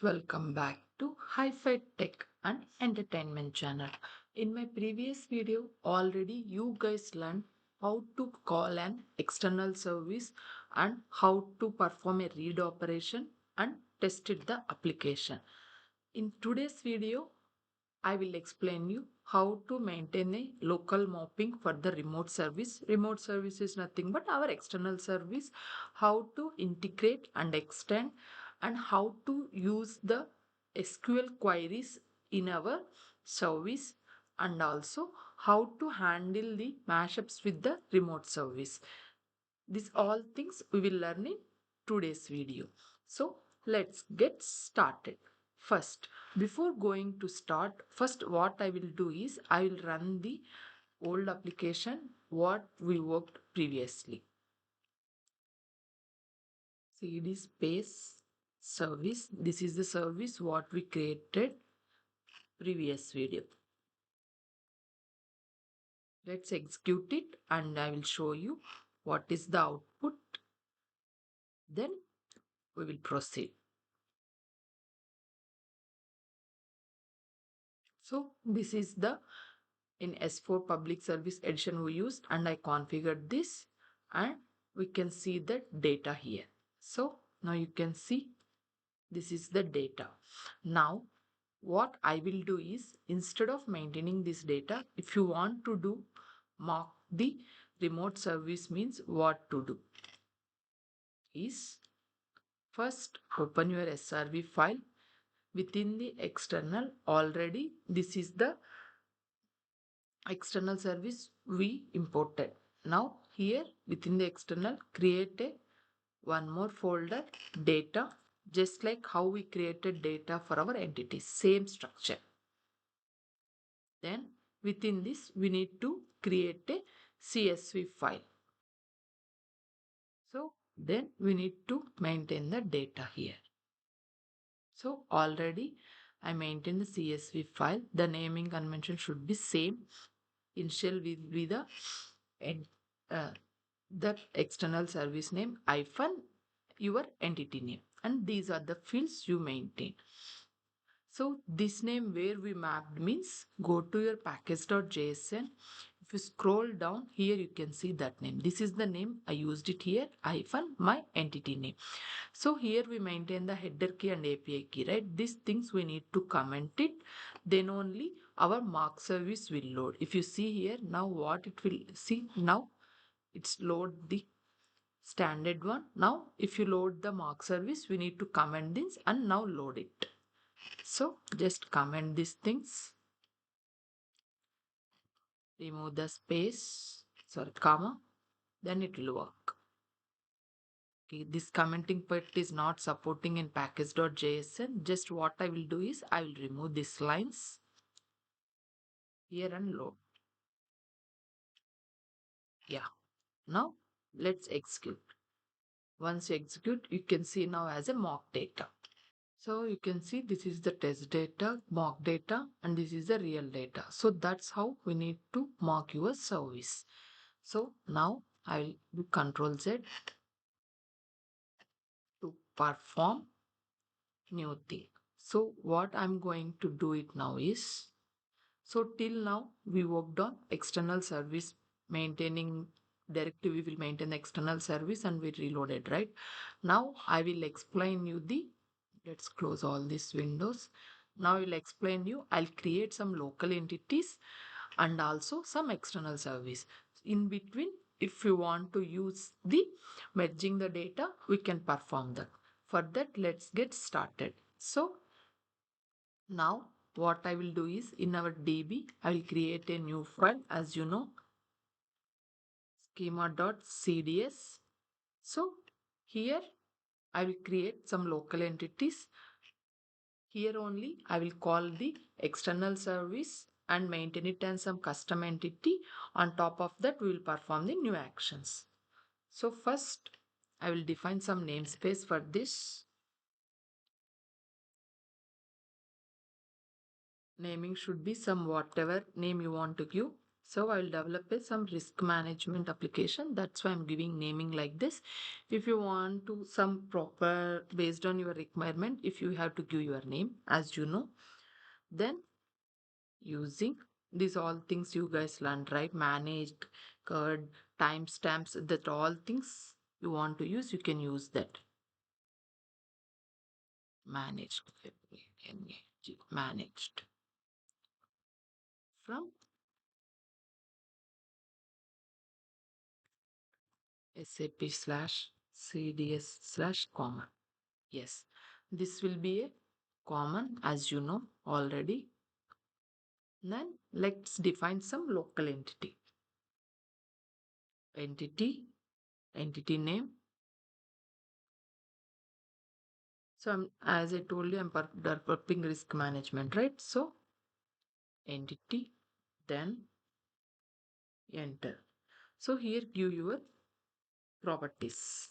Welcome back to Hi-Fi Tech and Entertainment channel. In my previous video, already you guys learned how to call an external service and how to perform a read operation and tested the application. In today's video, I will explain you how to maintain a local mapping for the remote service. Remote service is nothing but our external service, how to integrate and extend and how to use the SQL queries in our service and also how to handle the mashups with the remote service. These all things we will learn in today's video. So let's get started. First, before going to start, first what I will do is I will run the old application what we worked previously. cd space service. This is the service what we created previous video. Let's execute it and I will show you what is the output. Then we will proceed. So this is the in S4 public service edition we used and I configured this and we can see the data here. So now you can see this is the data. Now what I will do is instead of maintaining this data, if you want to do mark the remote service means what to do is first open your SRV file within the external. Already this is the external service we imported. Now here within the external create a one more folder data, just like how we created data for our entities, same structure. Then within this we need to create a CSV file. So then we need to maintain the data here. So already I maintain the CSV file. The naming convention should be same. Initial will be the and that external service name hyphen your entity name, and these are the fields you maintain. So this name where we mapped means go to your package.jsn. If you scroll down here you can see that name. This is the name I used it here hyphen my entity name. So here we maintain the header key and API key, right? These things we need to comment it, then only our mark service will load. If you see here now what it will see now, it's load the standard one. Now if you load the mark service we need to comment this and now load it. So just comment these things, remove the space, sorry, comma, then it will work. Okay, this commenting part is not supporting in package.jsn. Just what I will do is I will remove these lines here and load. Yeah, now let's execute. Once you execute, you can see now as a mock data. So you can see this is the test data, mock data, and this is the real data. So that's how we need to mark your service. So now I will do Control Z to perform new thing. So what I'm going to do it now is, so till now we worked on external service maintaining. Directly we will maintain the external service and we reloaded, right? Now I will explain you the, let's close all these windows. Now I will explain you, I'll create some local entities and also some external service. In between, if you want to use the merging the data, we can perform that. For that, let's get started. So now what I will do is in our DB, I will create a new file, as you know, schema.cds. So here I will create some local entities. Here only I will call the external service and maintain it as some custom entity. On top of that, we will perform the new actions. So first I will define some namespace for this. Naming should be some whatever name you want to give. So I will develop some risk management application. That's why I'm giving naming like this. If you want to some proper based on your requirement, if you have to give your name, as you know, then using these all things you guys learned, right? Managed, card, timestamps, that all things you want to use, you can use that. Managed, managed from SAP slash CDS slash common. Yes, this will be a common as you know already. Then let's define some local entity. Entity name. So as I told you, I'm developing risk management, right? So entity, then enter. So here give your properties.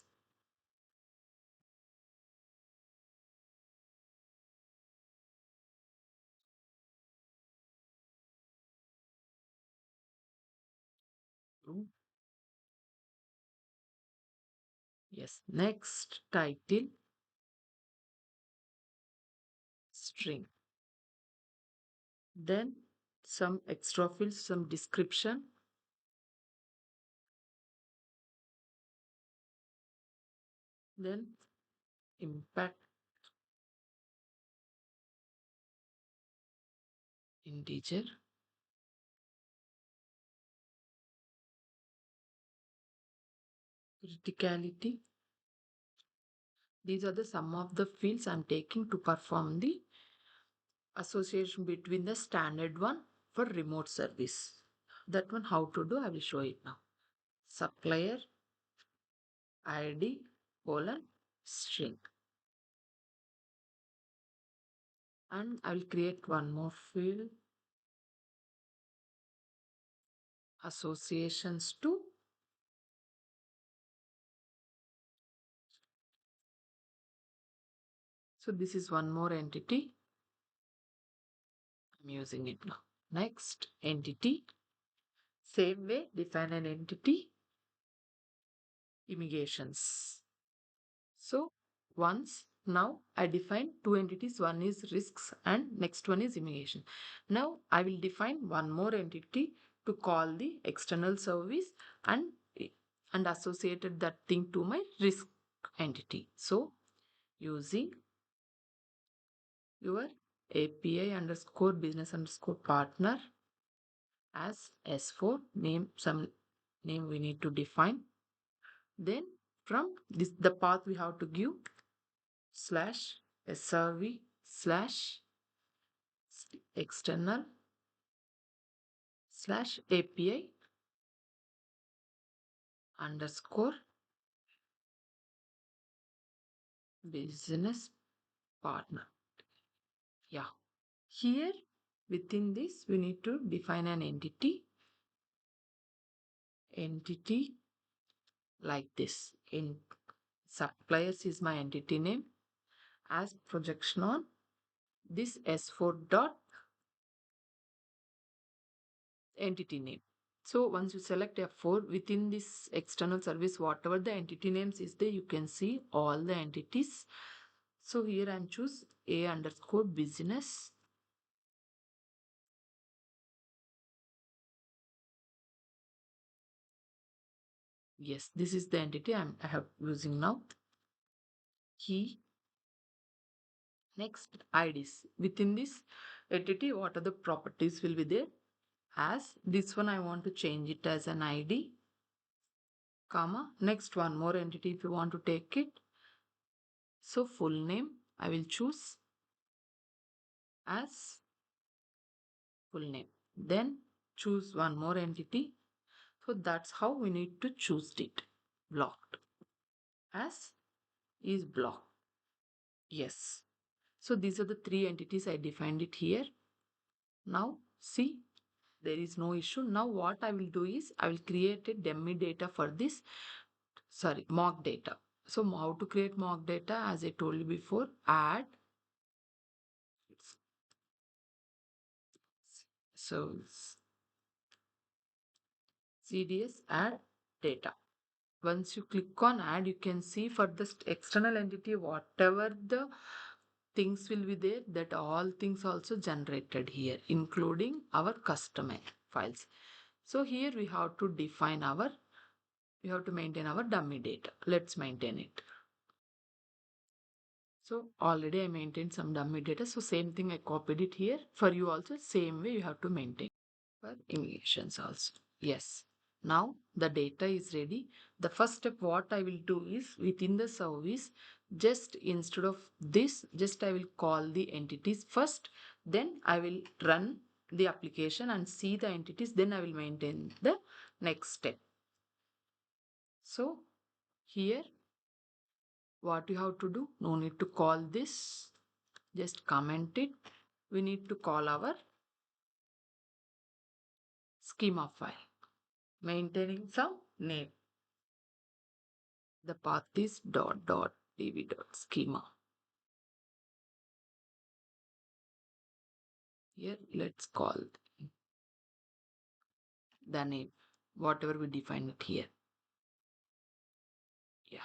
True. Yes. Next title string. Then some extra fields, some description. Then impact integer. Criticality. These are the some of the fields I'm taking to perform the association between the standard one for remote service. That one how to do, I will show it now. Supplier ID colon string. And I will create one more field associations to. So this is one more entity. I'm using it now. Next entity. Same way, define an entity. Immigrations. So once now I define two entities. One is risks and next one is immigration. Now I will define one more entity to call the external service and associated that thing to my risk entity. So using your API underscore business underscore partner as S4 name, some name we need to define. Then from this the path we have to give slash SRV slash external slash API underscore business partner. Yeah. Here within this we need to define an entity like this. In suppliers is my entity name as projection on this S4 dot entity name. So once you select F4 within this external service, whatever the entity names is there, you can see all the entities. So here I'm choose A underscore business. Yes, this is the entity I have using now. Key. Next IDs. Within this entity, what are the properties will be there? As this one I want to change it as an ID, comma. Next one more entity if you want to take it. So full name I will choose as full name. Then choose one more entity. So that's how we need to choose it. Blocked as is blocked. Yes. So these are the three entities I defined it here. Now see, there is no issue. Now what I will do is I will create a dummy data for this, sorry, mock data. So how to create mock data, as I told you before, add. So CDS add data. Once you click on add, you can see for the external entity, whatever the things will be there, that all things also generated here, including our customer files. So here we have to define our, we have to maintain our dummy data. Let's maintain it. So already I maintained some dummy data. So same thing I copied it here. For you also, same way you have to maintain for immigrations also. Yes. Now the data is ready. The first step what I will do is within the service, just instead of this, just I will call the entities first. Then I will run the application and see the entities. Then I will maintain the next step. So here what you have to do, no need to call this, just comment it. We need to call our schema file, maintaining some name. The path is .db schema. Here let's call the name, whatever we define it here. Yeah.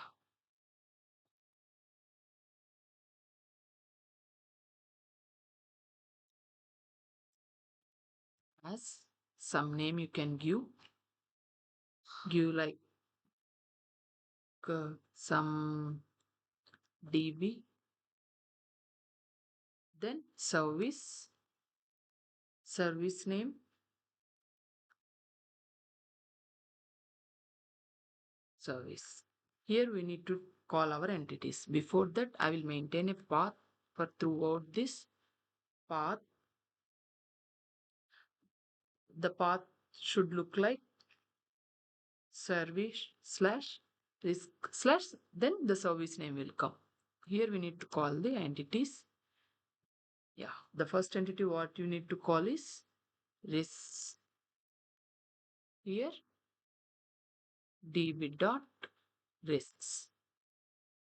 As some name you can give like some db, then service name, service. Here we need to call our entities. Before that, I will maintain a path for throughout this path. The path should look like service slash risk slash, then the service name will come. Here we need to call the entities. Yeah, the first entity what you need to call is risk. Here db dot risks.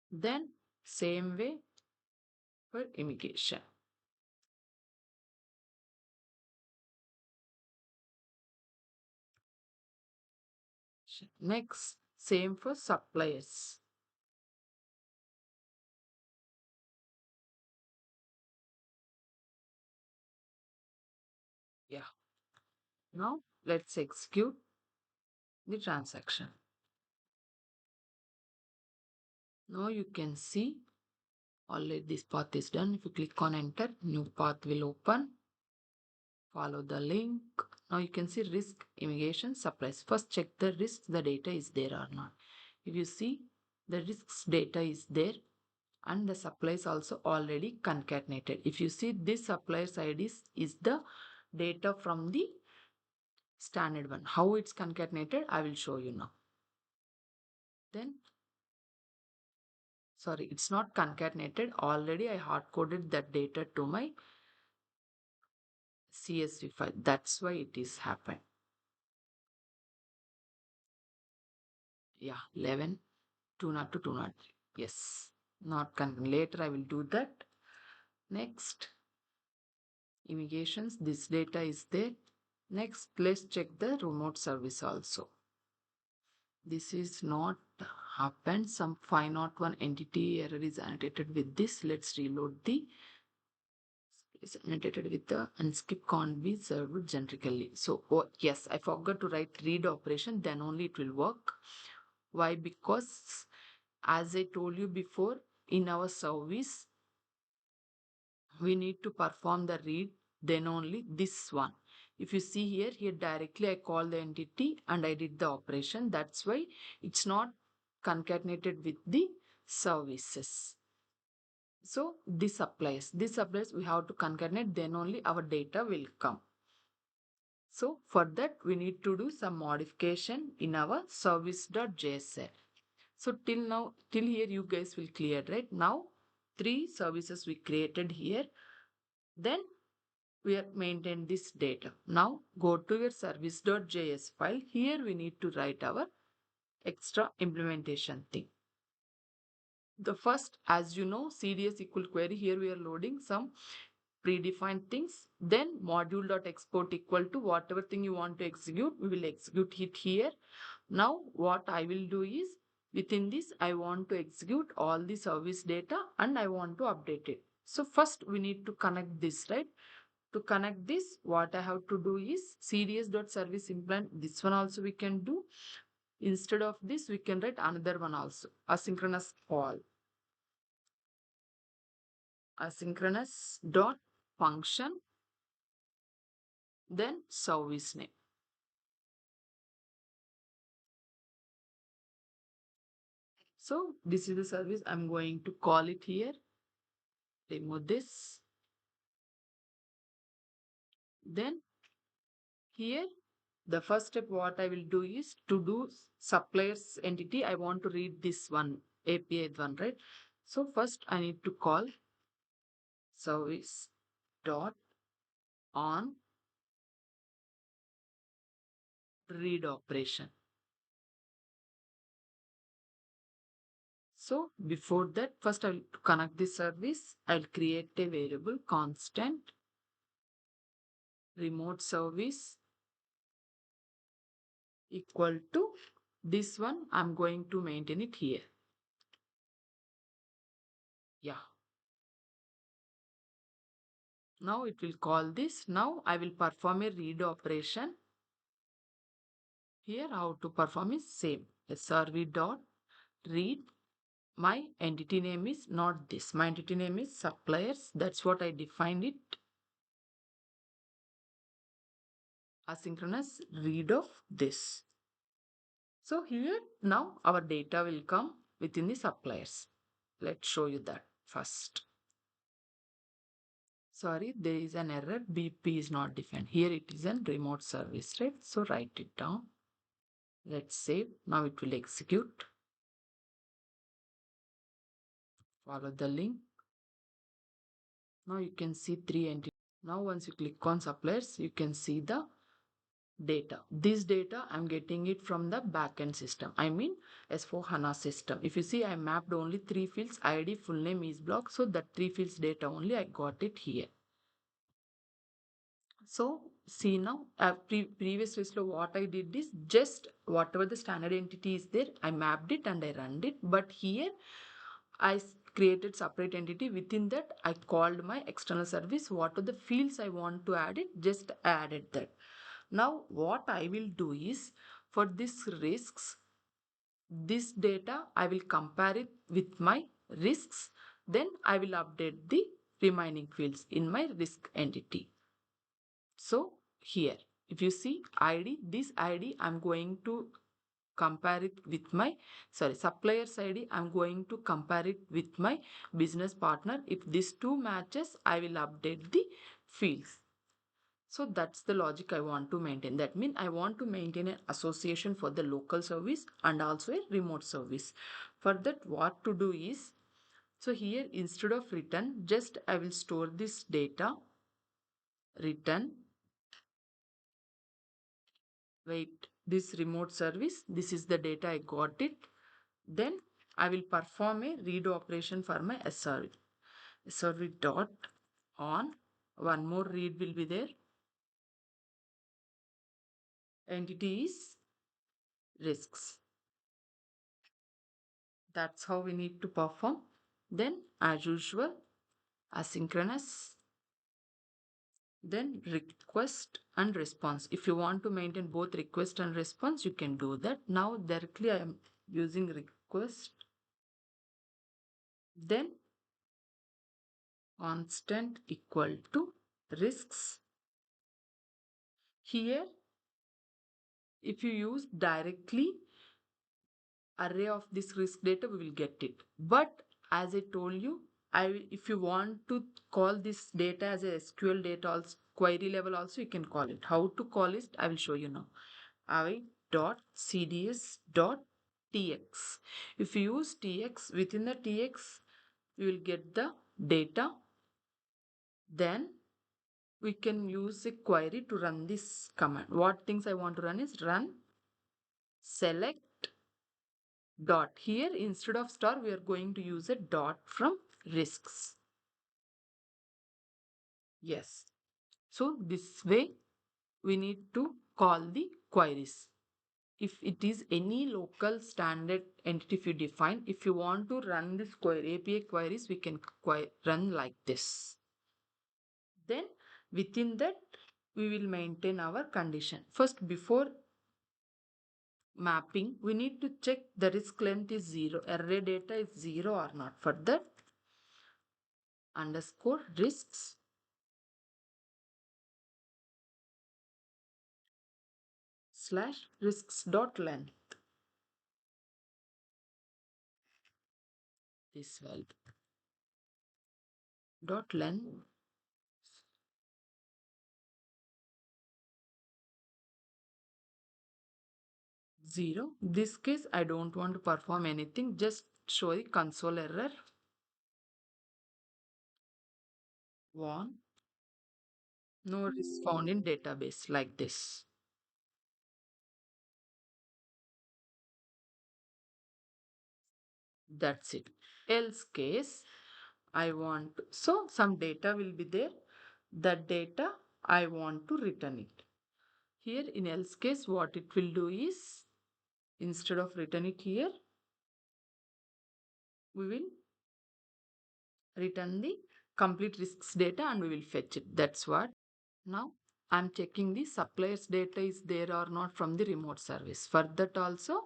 Then same way for immigration. Next, same for suppliers. Yeah. Now let's execute the transaction. Now you can see already this path is done. If you click on enter, new path will open. Follow the link. Now you can see risk, immigration, supplies. First check the risks, the data is there or not. If you see the risks data is there and the supplies also already concatenated. If you see this suppliers IDs is the data from the standard one. How it's concatenated, I will show you now. Then, sorry, it's not concatenated. Already I hard coded that data to my CSV file. That's why it is happened. Yeah, 11, 202, 203. Yes, not later I will do that. Next, immigrations, this data is there. Next, let's check the remote service also. This is not happened. Some 501 entity error is annotated with this. Let's reload the, is annotated with the unskip can't be served generically. So, oh, yes, I forgot to write read operation, then only it will work. Why? Because as I told you before, in our service, we need to perform the read, then only this one. If you see here directly I call the entity and I did the operation. That's why it's not concatenated with the services. So this applies. We have to concatenate, then only our data will come. So for that, we need to do some modification in our service.jsl. So till here, you guys will clear, right? Now, 3 services we created here. Then we have maintained this data. Now go to your service.js file. Here we need to write our extra implementation thing. The first, as you know, CDS equal query. Here we are loading some predefined things. Then module.export equal to whatever thing you want to execute, we will execute it here. Now what I will do is, within this I want to execute all the service data and I want to update it. So first we need to connect this, right? To connect this, what I have to do is cds.service implement. This one also we can do. Instead of this, we can write another one also, asynchronous call. Asynchronous dot function, then service name. So this is the service. I'm going to call it here. Remove this. Then here, the first step what I will do is to do suppliers entity. I want to read this one, API one, right? So first I need to call service dot on read operation. So before that, first I will connect this service. I'll create a variable constant remote service equal to this one. I'm going to maintain it here. Yeah. Now it will call this. Now I will perform a read operation. Here how to perform is same. Srv dot read. My entity name is not this. My entity name is suppliers. That's what I defined it. Asynchronous read of this. So here now our data will come within the suppliers. Let's show you that first. Sorry, there is an error. BP is not defined. Here it is a remote service, right? So write it down. Let's save. Now it will execute. Follow the link. Now you can see three entities. Now once you click on suppliers, you can see the data. This data I'm getting it from the backend system. I mean S4HANA system. If you see, I mapped only three fields: ID, full name, is block. So that three fields data only I got it here. So see now, previous list what I did is just whatever the standard entity is there, I mapped it and I ran it. But here I created separate entity. Within that I called my external service. What are the fields I want to add it, just added that. Now what I will do is, for this risks, this data I will compare it with my risks. Then I will update the remaining fields in my risk entity. So here, if you see ID, this ID I'm going to compare it with my, supplier's ID, I'm going to compare it with my business partner. If these two matches, I will update the fields. So that's the logic I want to maintain. That means I want to maintain an association for the local service and also a remote service. For that, what to do is, so here instead of return, just I will store this data, return, wait, this remote service, this is the data I got it. Then I will perform a read operation for my SRV. SRV dot on, one more read will be there. Entity is risks. That's how we need to perform. Then as usual, asynchronous, then request and response. If you want to maintain both request and response, you can do that. Now directly I am using request. Then constant equal to risks. Here, if you use directly array of this risk data, we will get it. But as I told you, if you want to call this data as a SQL data also, query level also, you can call it. How to call it, I will show you now. I.cds.tx. If you use tx, within the tx, you will get the data. Then we can use a query to run this command. What things I want to run is run select dot. Here instead of star, we are going to use a dot from risks. Yes. So this way we need to call the queries. If it is any local standard entity, if you define, if you want to run this query, API queries, we can run like this. Then within that, we will maintain our condition. First, before mapping, we need to check the risk length is 0, array data is 0 or not. For that, underscore risks slash risks dot length. This value dot length 0. This case, I don't want to perform anything, just show the console error. One, no risk found in database, like this. That's it. Else case, I want, so some data will be there. That data, I want to return it. Here in else case, what it will do is, instead of return it here, we will return the complete risks data and we will fetch it. That's what. Now I'm checking the supplier's data is there or not from the remote service. For that also,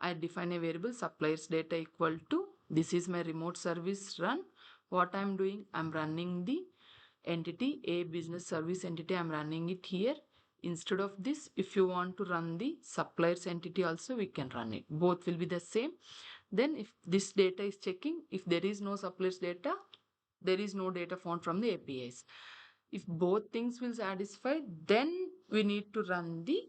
I define a variable supplier's data equal to, this is my remote service run. What I'm doing, I'm running the entity, a business service entity, I'm running it here. Instead of this, if you want to run the supplier's entity also, we can run it. Both will be the same. Then if this data is checking, if there is no supplier's data, there is no data found from the APIs. If both things will satisfy, then we need to run the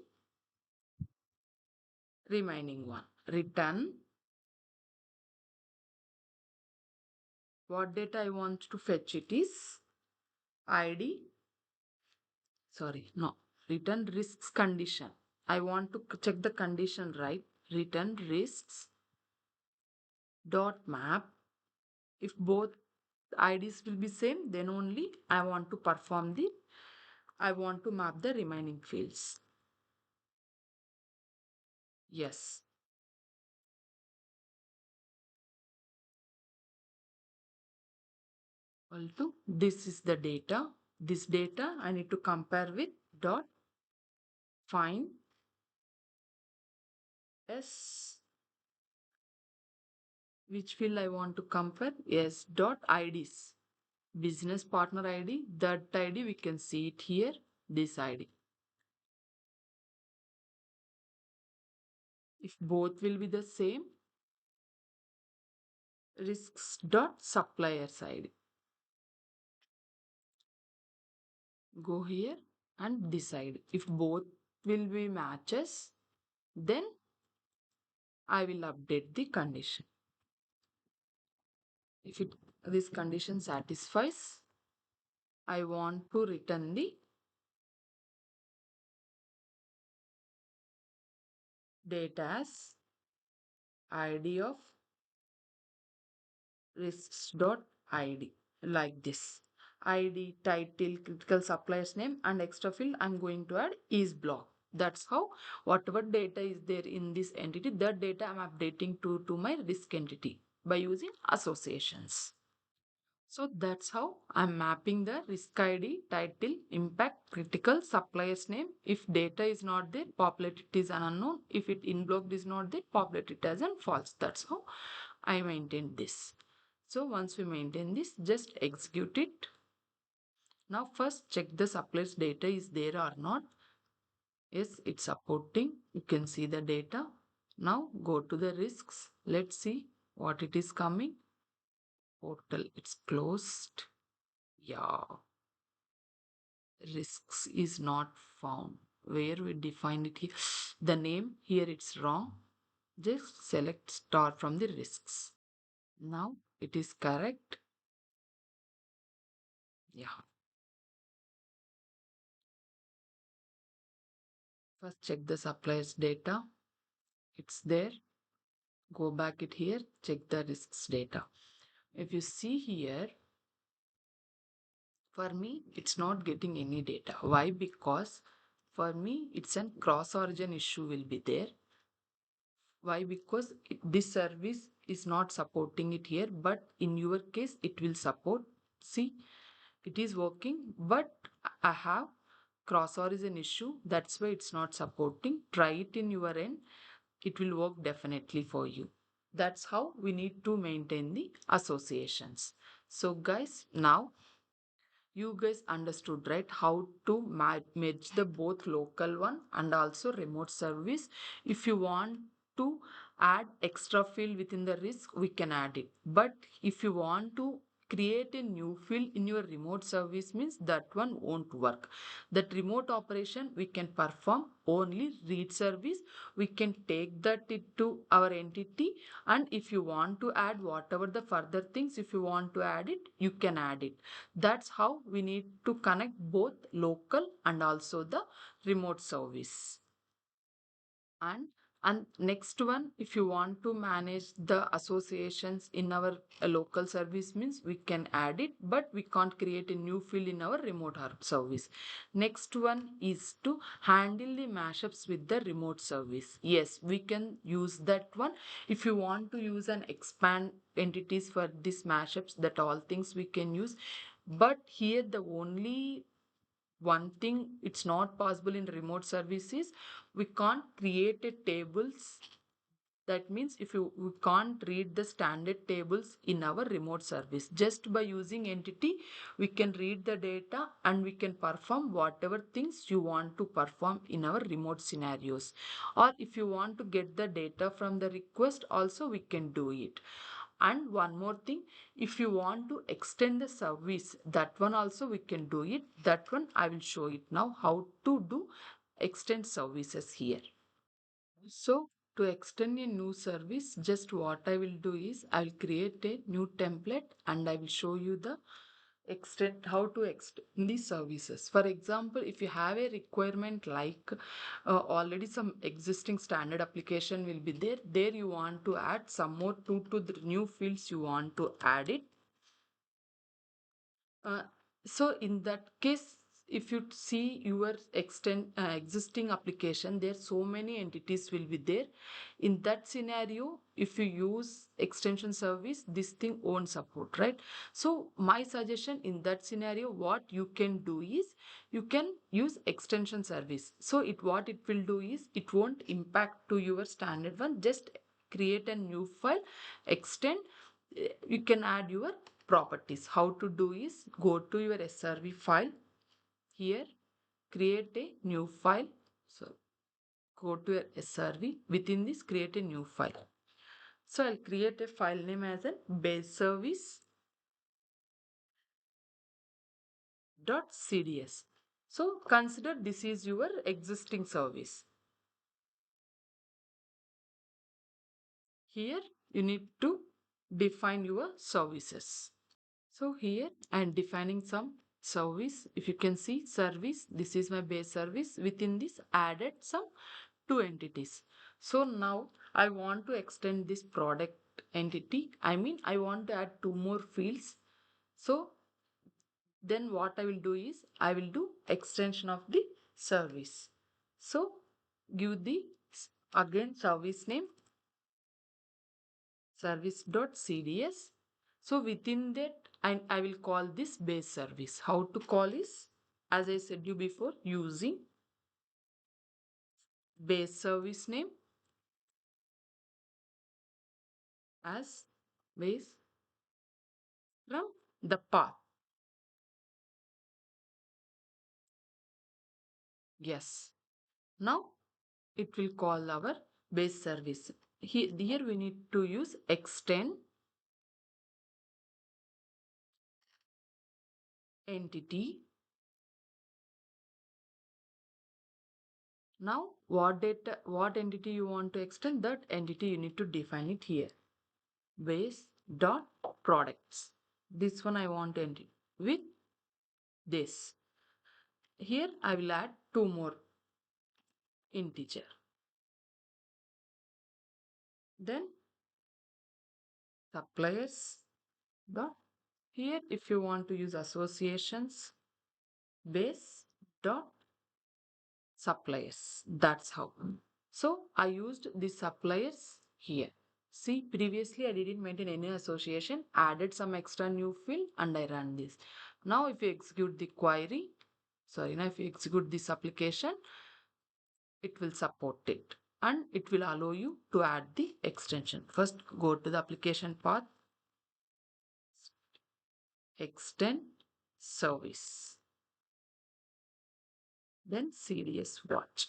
remaining one. Return what data I want to fetch it is ID, sorry, no, return risks condition. I want to check the condition, right? Return risks dot map. If both IDs will be same, then only I want to perform the, I want to map the remaining fields. Yes. Equal to, this is the data. This data I need to compare with dot find S, which field I want to compare? Yes, dot IDs. Business partner ID, that ID we can see it here, this ID. If both will be the same, risks dot suppliers ID. Go here and decide. If both will be matches, then I will update the condition. If it, this condition satisfies, I want to return the data as ID of risks.id, like this. ID, title, critical supplier's name, and extra field I'm going to add is block. That's how whatever data is there in this entity, that data I'm updating to my risk entity by using associations. So that's how I'm mapping the risk ID, title, impact, critical, supplier's name. If data is not there, populate it is an unknown. If it in blocked is not there, populate it as an false. That's how I maintain this. So once we maintain this, just execute it. Now first check the supplier's data is there or not. Yes, it's supporting. You can see the data. Now go to the risks. Let's see what it is coming. Portal, it's closed. Yeah. Risks is not found. Where we define it here. The name here it's wrong. Just select star from the risks. Now it is correct. Yeah. First check the supplier's data. It's there. Go back it here. Check the risks data. If you see here, For me, it's not getting any data. Why? Because for me, it's a cross origin issue will be there. Why? Because this service is not supporting it here, but in your case, it will support. See, it is working, but I have cross origin issue. That's why it's not supporting. Try it in your end. It will work definitely for you. That's how we need to maintain the associations. So guys, now you guys understood, right, how to merge the both local one and also remote service. If you want to add extra field within the risk, we can add it. But if you want to create a new field in your remote service, means that one won't work. That remote operation we can perform only read service. We can take that it to our entity, and if you want to add whatever the further things, if you want to add it, you can add it. That's how we need to connect both local and also the remote service. and and next one, if you want to manage the associations in our local service, means we can add it, but we can't create a new field in our remote service. Next one is to handle the mashups with the remote service. Yes, we can use that one. If you want to use and expand entities for these mashups, that all things we can use. But here the only one thing it's not possible in remote services, we can't create a tables. That means if you we can't read the standard tables in our remote service. Just by using entity, we can read the data and we can perform whatever things you want to perform in our remote scenarios. Or if you want to get the data from the request, also we can do it. And one more thing, if you want to extend the service, that one also we can do it. That one I will show it now how to do extend services here. So to extend a new service, just what I will do is I will create a new template and I will show you the extend how to extend the services. For example, if you have a requirement like already some existing standard application will be there you want to add some more two to the new fields you want to add it. uh, so in that case, if you see your existing application, there so many entities will be there. In that scenario, if you use extension service, this thing won't support, right? So my suggestion in that scenario, what you can do is you can use extension service. So it what it will do is it won't impact to your standard one. Just create a new file, extend, you can add your properties. How to do is go to your srv file here, create a new file. So go to your srv, within this create a new file. So I'll create a file name as a base service dot cds. So consider this is your existing service. Here you need to define your services. So here I am defining some service. If you can see service, this is my base service. Within this added some two entities. So now I want to extend this product entity. I mean I want to add two more fields. So then what I will do is I will do extension of the service. So give the again service name service.cds. So within that, I will call this base service. How to call is, as I said you before, using base service name as base from the path. Yes. Now it will call our base service. Here we need to use extend entity. Now what data, what entity you want to extend, that entity you need to define it here. Base dot products. This one I want to end with this. Here I will add two more integer. Then suppliers dot Here, if you want to use associations, base dot suppliers. That's how. So I used the suppliers here. See, previously I didn't maintain any association, added some extra new field and I ran this. Now if you execute the query, sorry, now if you execute this application, it will support it and it will allow you to add the extension. First go to the application path, extend service, then CDS watch.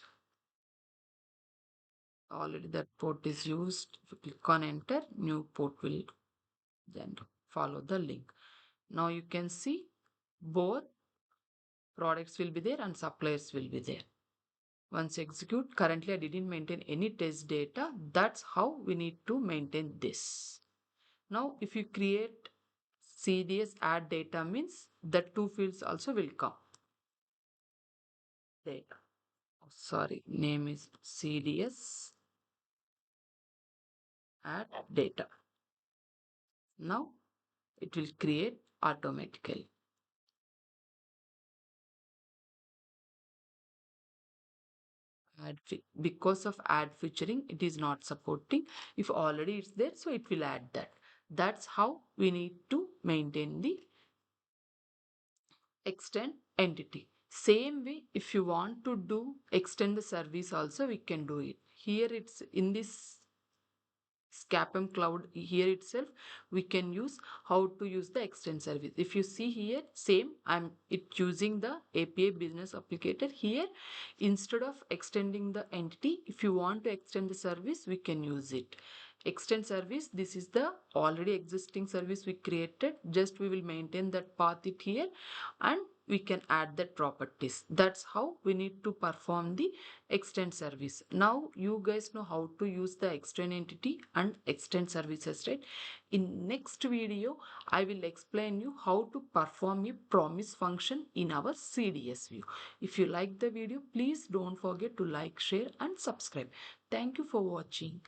Already that port is used. If you click on enter, new port will then follow the link. Now you can see both products will be there and suppliers will be there. Once execute, currently I didn't maintain any test data. That's how we need to maintain this. Now if you create CDS add data means the two fields also will come. Data. Oh, sorry, name is CDS add data. Now it will create automatically. Because of add featuring, it is not supporting. If already it's there, so it will add that. That's how we need to maintain the extend entity. Same way, if you want to do extend the service also, we can do it. Here it's in this CAPM cloud here itself, we can use how to use the extend service. If you see here, same, I'm it using the API business applicator here. Instead of extending the entity, if you want to extend the service, we can use it. Extend service, this is the already existing service we created. Just we will maintain that path it here and we can add that properties. That's how we need to perform the extend service. Now you guys know how to use the extend entity and extend services, right? In next video, I will explain you how to perform a promise function in our CDS view. If you like the video, please don't forget to like, share and subscribe. Thank you for watching.